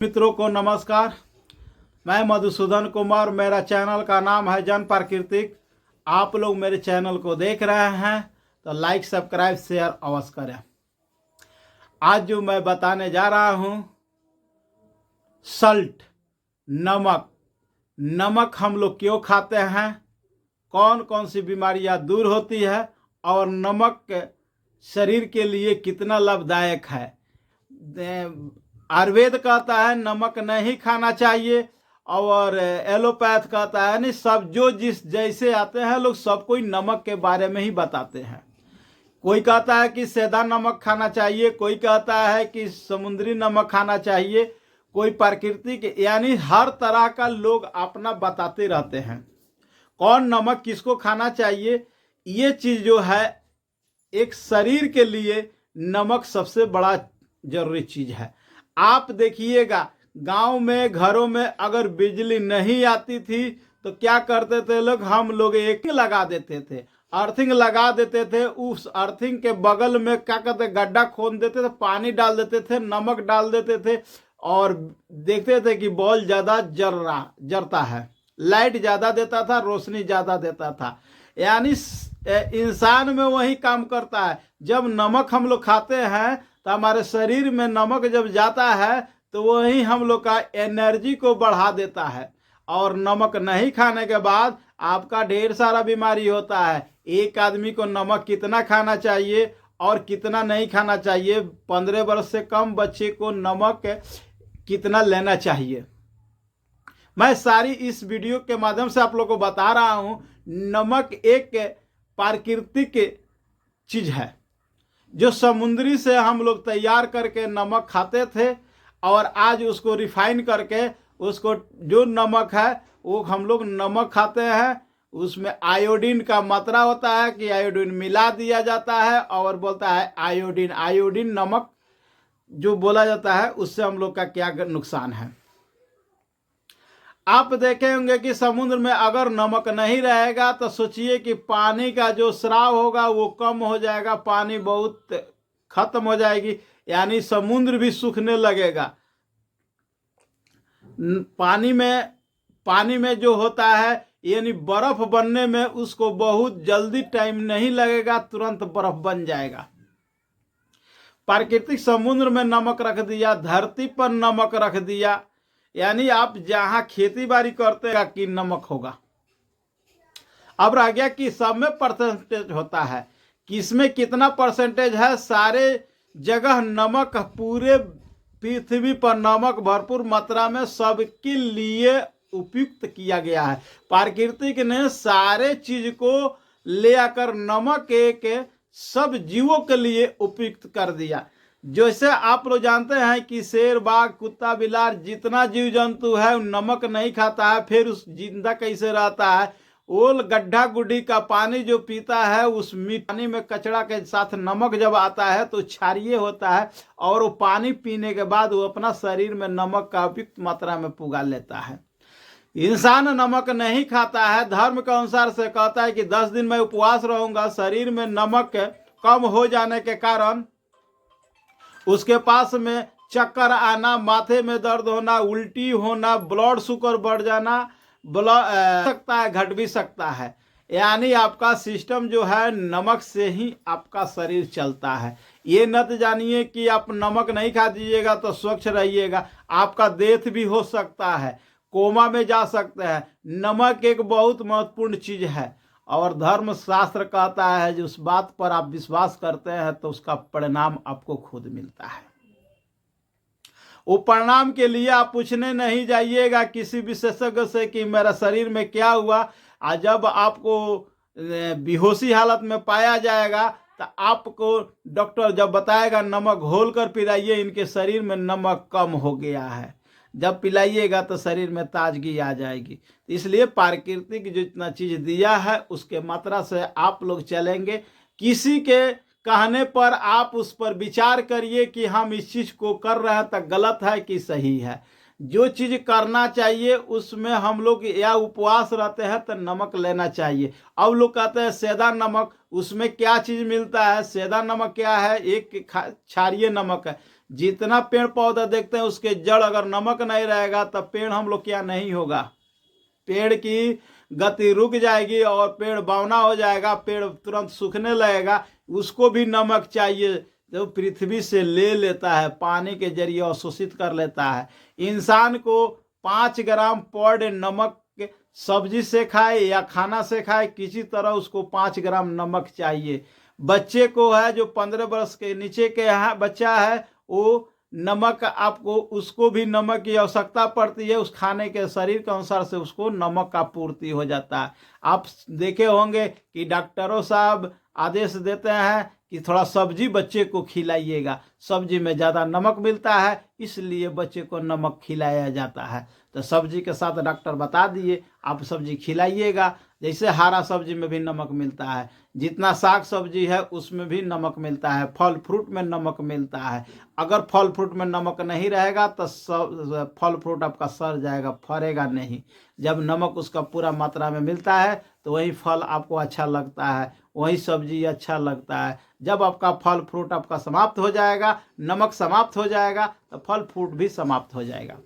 मित्रों को नमस्कार। मैं मधुसूदन कुमार, मेरा चैनल का नाम है जन प्राकृतिक। आप लोग मेरे चैनल को देख रहे हैं तो लाइक सब्सक्राइब शेयर अवश्य करें। आज जो मैं बताने जा रहा हूँ, सल्ट, नमक हम लोग क्यों खाते हैं, कौन कौन सी बीमारियां दूर होती है और नमक शरीर के लिए कितना लाभदायक है। आयुर्वेद कहता है नमक नहीं खाना चाहिए और एलोपैथ कहता है नहीं, सब जो जिस जैसे आते हैं लोग सब कोई नमक के बारे में ही बताते हैं। कोई कहता है कि सेंधा नमक खाना चाहिए, कोई कहता है कि समुद्री नमक खाना चाहिए, कोई प्राकृतिक, यानी हर तरह का लोग अपना बताते रहते हैं कौन नमक किसको खाना चाहिए। ये चीज़ जो है एक शरीर के लिए नमक सबसे बड़ा जरूरी चीज़ है। आप देखिएगा गांव में घरों में अगर बिजली नहीं आती थी तो क्या करते थे लोग, हम लोग एक लगा देते थे, अर्थिंग लगा देते थे। उस अर्थिंग के बगल में क्या कहते गड्ढा खोद देते थे, पानी डाल देते थे, नमक डाल देते थे और देखते थे कि बॉल ज़्यादा जरता है, लाइट ज़्यादा देता था, रोशनी ज़्यादा देता था। यानी इंसान में वही काम करता है। जब नमक हम लोग खाते हैं तो हमारे शरीर में नमक जब जाता है तो वही हम लोग का एनर्जी को बढ़ा देता है। और नमक नहीं खाने के बाद आपका ढेर सारा बीमारी होता है। एक आदमी को नमक कितना खाना चाहिए और कितना नहीं खाना चाहिए, 15 वर्ष से कम बच्चे को नमक कितना लेना चाहिए, मैं सारी इस वीडियो के माध्यम से आप लोगों को बता रहा हूं। नमक एक प्राकृतिक चीज है जो समुद्री से हम लोग तैयार करके नमक खाते थे और आज उसको रिफाइन करके उसको जो नमक है वो हम लोग नमक खाते हैं। उसमें आयोडीन का मात्रा होता है कि आयोडीन मिला दिया जाता है और बोलता है आयोडीन नमक जो बोला जाता है, उससे हम लोग का क्या नुकसान है। आप देखे होंगे कि समुद्र में अगर नमक नहीं रहेगा तो सोचिए कि पानी का जो स्राव होगा वो कम हो जाएगा, पानी बहुत खत्म हो जाएगी, यानी समुद्र भी सूखने लगेगा। पानी में जो होता है यानी बर्फ बनने में उसको बहुत जल्दी टाइम नहीं लगेगा, तुरंत बर्फ बन जाएगा। प्राकृतिक समुद्र में नमक रख दिया, धरती पर नमक रख दिया, यानी आप जहां खेती बाड़ी करते हैं कि नमक होगा। अब रह गया कि सब में परसेंटेज होता है, किसमें कितना परसेंटेज है। सारे जगह नमक, पूरे पृथ्वी पर नमक भरपूर मात्रा में सबके लिए उपयुक्त किया गया है। प्राकृतिक ने सारे चीज को ले आकर नमक एक सब जीवों के लिए उपयुक्त कर दिया। जैसे आप लोग जानते हैं कि शेर, बाघ, कुत्ता, बिलार, जितना जीव जंतु है नमक नहीं खाता है, फिर उस जिंदा कैसे रहता है। वो गड्ढा गुड्ढी का पानी जो पीता है, उस पानी में कचरा के साथ नमक जब आता है तो क्षारीय होता है और वो पानी पीने के बाद वो अपना शरीर में नमक का उपयुक्त मात्रा में पुगा लेता है। इंसान नमक नहीं खाता है, धर्म के अनुसार से कहता है कि 10 दिन में उपवास रहूंगा। शरीर में नमक कम हो जाने के कारण उसके पास में चक्कर आना, माथे में दर्द होना, उल्टी होना, ब्लड शुगर बढ़ जाना, सकता है, घट भी सकता है। यानी आपका सिस्टम जो है नमक से ही आपका शरीर चलता है। ये न जानिए कि आप नमक नहीं खा दीजिएगा तो स्वच्छ रहिएगा, आपका डेथ भी हो सकता है, कोमा में जा सकते हैं। नमक एक बहुत महत्वपूर्ण चीज है और धर्म शास्त्र कहता है जो उस बात पर आप विश्वास करते हैं तो उसका परिणाम आपको खुद मिलता है। वो परिणाम के लिए आप पूछने नहीं जाइएगा किसी विशेषज्ञ से कि मेरा शरीर में क्या हुआ। जब आपको बेहोशी हालत में पाया जाएगा तो आपको डॉक्टर जब बताएगा नमक घोल कर पिलाइए, इनके शरीर में नमक कम हो गया है, जब पिलाइएगा तो शरीर में ताजगी आ जाएगी। इसलिए प्राकृतिक जो इतना चीज दिया है उसके मात्रा से आप लोग चलेंगे। किसी के कहने पर आप उस पर विचार करिए कि हम इस चीज को कर रहे हैं तो गलत है कि सही है। जो चीज करना चाहिए उसमें हम लोग या उपवास रहते हैं तो नमक लेना चाहिए। अब लोग कहते हैं सेंधा नमक, उसमें क्या चीज मिलता है? सेंधा नमक क्या है? एक क्षारीय नमक है जितना पेड़ पौधा देखते हैं उसके जड़ अगर नमक नहीं रहेगा तब पेड़ हम लोग क्या नहीं होगा, पेड़ की गति रुक जाएगी और पेड़ बौना हो जाएगा, पेड़ तुरंत सूखने लगेगा। उसको भी नमक चाहिए जो पृथ्वी से ले लेता है, पानी के जरिए अवशोषित कर लेता है। इंसान को 5 ग्राम पर डे नमक सब्जी से खाए या खाना से खाए, किसी तरह उसको 5 ग्राम नमक चाहिए। बच्चे को है जो 15 वर्ष के नीचे के यहाँ बच्चा है, वो नमक आपको, उसको भी नमक की आवश्यकता पड़ती है। उस खाने के शरीर के अनुसार से उसको नमक का पूर्ति हो जाता है। आप देखे होंगे कि डॉक्टरों साहब आदेश देते हैं कि थोड़ा सब्जी बच्चे को खिलाइएगा, सब्जी में ज़्यादा नमक मिलता है, इसलिए बच्चे को नमक खिलाया जाता है। तो सब्जी के साथ डॉक्टर बता दिए आप सब्जी खिलाइएगा। जैसे हरा सब्जी में भी नमक मिलता है, जितना साग सब्जी है उसमें भी नमक मिलता है, फल फ्रूट में नमक मिलता है। अगर फल फ्रूट में नमक नहीं रहेगा तो फल फ्रूट आपका सड़ जाएगा, फरेगा नहीं। जब नमक उसका पूरा मात्रा में मिलता है तो वही फल आपको अच्छा लगता है, वही सब्जी अच्छा लगता है। जब आपका फल फ्रूट आपका समाप्त हो जाएगा, नमक समाप्त हो जाएगा, तो फल फ्रूट भी समाप्त हो जाएगा।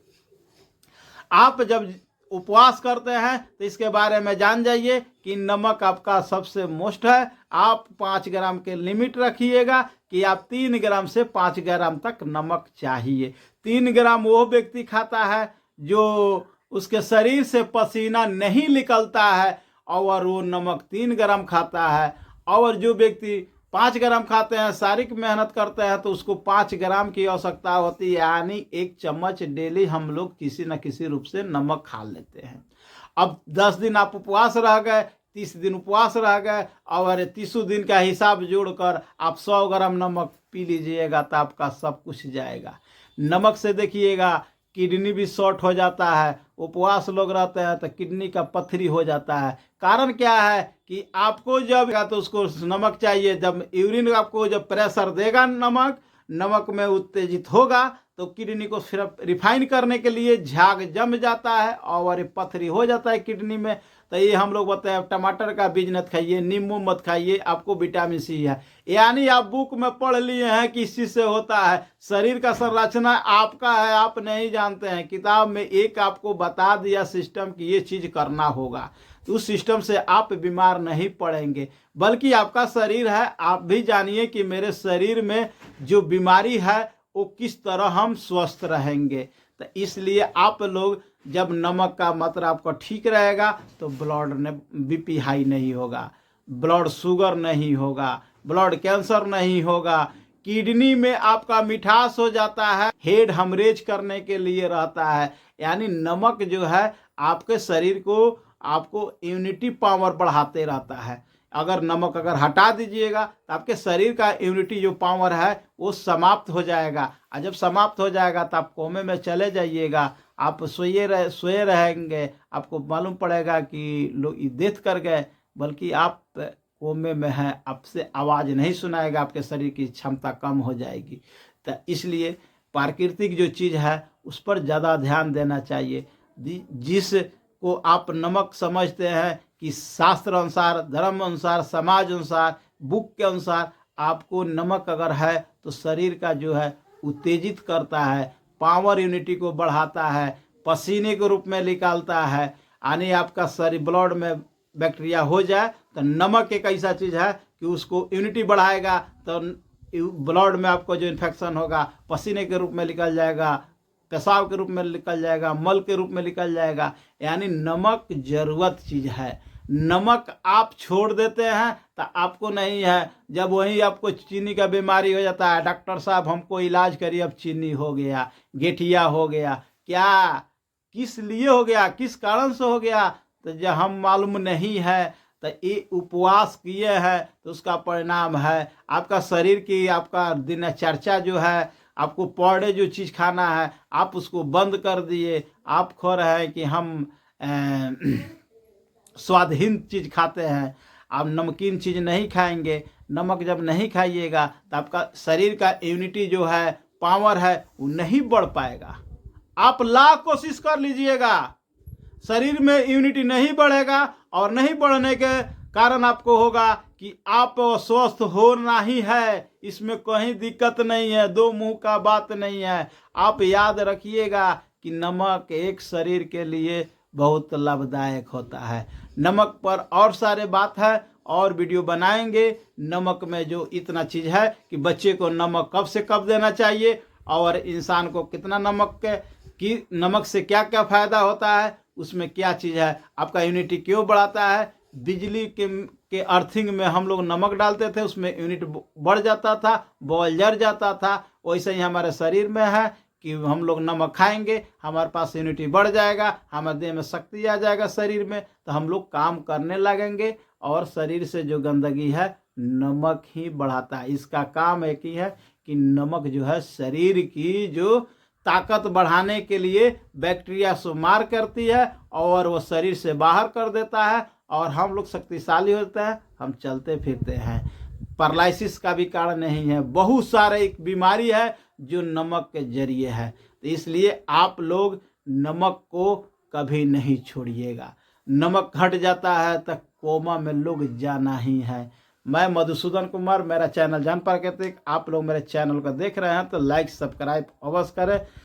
आप जब उपवास करते हैं तो इसके बारे में जान जाइए कि नमक आपका सबसे मोस्ट है। आप 5 ग्राम के लिमिट रखिएगा कि आप 3 ग्राम से 5 ग्राम तक नमक चाहिए। 3 ग्राम वो व्यक्ति खाता है जो उसके शरीर से पसीना नहीं निकलता है और वो नमक 3 ग्राम खाता है। और जो व्यक्ति 5 ग्राम खाते हैं, शारीरिक मेहनत करते हैं, तो उसको 5 ग्राम की आवश्यकता होती है, यानी 1 चम्मच डेली हम लोग किसी न किसी रूप से नमक खा लेते हैं। अब 10 दिन आप उपवास रह गए, 30 दिन उपवास रह गए और 30 दिन का हिसाब जोड़कर आप 100 ग्राम नमक पी लीजिएगा तो आपका सब कुछ जाएगा। नमक से देखिएगा किडनी भी शॉर्ट हो जाता है, उपवास लोग रहते हैं तो किडनी का पत्थरी हो जाता है। कारण क्या है कि आपको जब तो उसको नमक चाहिए, जब यूरिन आपको जब प्रेशर देगा नमक में उत्तेजित होगा तो किडनी को सिर्फ रिफाइन करने के लिए झाग जम जाता है और पत्थरी हो जाता है किडनी में। तो ये हम लोग बताए टमाटर का बीज मत खाइए, नींबू मत खाइए, आपको विटामिन सी है। यानी आप बुक में पढ़ लिए हैं कि इस चीज से होता है। शरीर का संरचना आपका है, आप नहीं जानते हैं। किताब में एक आपको बता दिया सिस्टम कि ये चीज करना होगा, तो उस सिस्टम से आप बीमार नहीं पड़ेंगे, बल्कि आपका शरीर है। आप भी जानिए कि मेरे शरीर में जो बीमारी है वो किस तरह हम स्वस्थ रहेंगे। तो इसलिए आप लोग जब नमक का मात्रा आपका ठीक रहेगा तो ब्लड बीपी हाई नहीं होगा, ब्लड शुगर नहीं होगा, ब्लड कैंसर नहीं होगा, किडनी में आपका मिठास हो जाता है, हेड हमरेज करने के लिए रहता है। यानी नमक जो है आपके शरीर को, आपको इम्यूनिटी पावर बढ़ाते रहता है। अगर नमक अगर हटा दीजिएगा तो आपके शरीर का इम्यूनिटी जो पावर है वो समाप्त हो जाएगा, और जब समाप्त हो जाएगा तो आप कोमे में चले जाइएगा, आप सोए रहेंगे। आपको मालूम पड़ेगा कि लोग डेथ कर गए, बल्कि आप कोमे में हैं, आपसे आवाज़ नहीं सुनाएगा, आपके शरीर की क्षमता कम हो जाएगी। तो इसलिए प्राकृतिक जो चीज़ है उस पर ज़्यादा ध्यान देना चाहिए। जिस को आप नमक समझते हैं कि शास्त्र अनुसार, धर्म अनुसार, समाज अनुसार, बुक के अनुसार आपको नमक अगर है तो शरीर का जो है उत्तेजित करता है, पावर यूनिटी को बढ़ाता है, पसीने के रूप में निकालता है। यानी आपका शरीर ब्लड में बैक्टीरिया हो जाए तो नमक एक ऐसा चीज़ है कि उसको यूनिटी बढ़ाएगा, तो ब्लड में आपको जो इन्फेक्शन होगा पसीने के रूप में निकल जाएगा, पेशाब के रूप में निकल जाएगा, मल के रूप में निकल जाएगा। यानी नमक जरूरत चीज़ है। नमक आप छोड़ देते हैं तो आपको नहीं है। जब वही आपको चीनी का बीमारी हो जाता है, डॉक्टर साहब हमको इलाज करिए, अब चीनी हो गया, गेठिया हो गया, क्या किस लिए हो गया, किस कारण से हो गया, तो जब हम मालूम नहीं है तो ये उपवास किए हैं तो उसका परिणाम है। आपका शरीर की, आपका दिनचर्या जो है, आपको पर डे जो चीज़ खाना है आप उसको बंद कर दिए। आप खो रहे हैं कि हम स्वादहीन चीज़ खाते हैं, आप नमकीन चीज़ नहीं खाएंगे। नमक जब नहीं खाइएगा तो आपका शरीर का इम्यूनिटी जो है, पावर है, वो नहीं बढ़ पाएगा। आप लाख कोशिश कर लीजिएगा, शरीर में इम्यूनिटी नहीं बढ़ेगा, और नहीं बढ़ने के कारण आपको होगा कि आप स्वस्थ होना ही है, इसमें कहीं दिक्कत नहीं है, दो मुंह का बात नहीं है। आप याद रखिएगा कि नमक एक शरीर के लिए बहुत लाभदायक होता है। नमक पर और सारे बात है और वीडियो बनाएंगे। नमक में जो इतना चीज़ है कि बच्चे को नमक कब से कब देना चाहिए और इंसान को कितना नमक से क्या क्या फ़ायदा होता है, उसमें क्या चीज़ है, आपका इम्यूनिटी क्यों बढ़ाता है। बिजली के अर्थिंग में हम लोग नमक डालते थे, उसमें यूनिट बढ़ जाता था, बॉल जर जाता था। वैसे ही हमारे शरीर में है कि हम लोग नमक खाएंगे, हमारे पास इम्यूनिटी बढ़ जाएगा, हमारे देह में शक्ति आ जाएगा शरीर में, तो हम लोग काम करने लगेंगे। और शरीर से जो गंदगी है नमक ही बढ़ाता है। इसका काम एक ही है कि नमक जो है शरीर की जो ताकत बढ़ाने के लिए बैक्टीरिया को मार करती है और वो शरीर से बाहर कर देता है और हम लोग शक्तिशाली होते हैं, हम चलते फिरते हैं। पैरालिसिस का भी कारण नहीं है, बहुत सारे एक बीमारी है जो नमक के जरिए है। तो इसलिए आप लोग नमक को कभी नहीं छोड़िएगा। नमक घट जाता है तो कोमा में लोग जाना ही है। मैं मधुसूदन कुमार, मेरा चैनल जान प्राकृतिक। आप लोग मेरे चैनल को देख रहे हैं तो लाइक सब्सक्राइब अवश्य करें।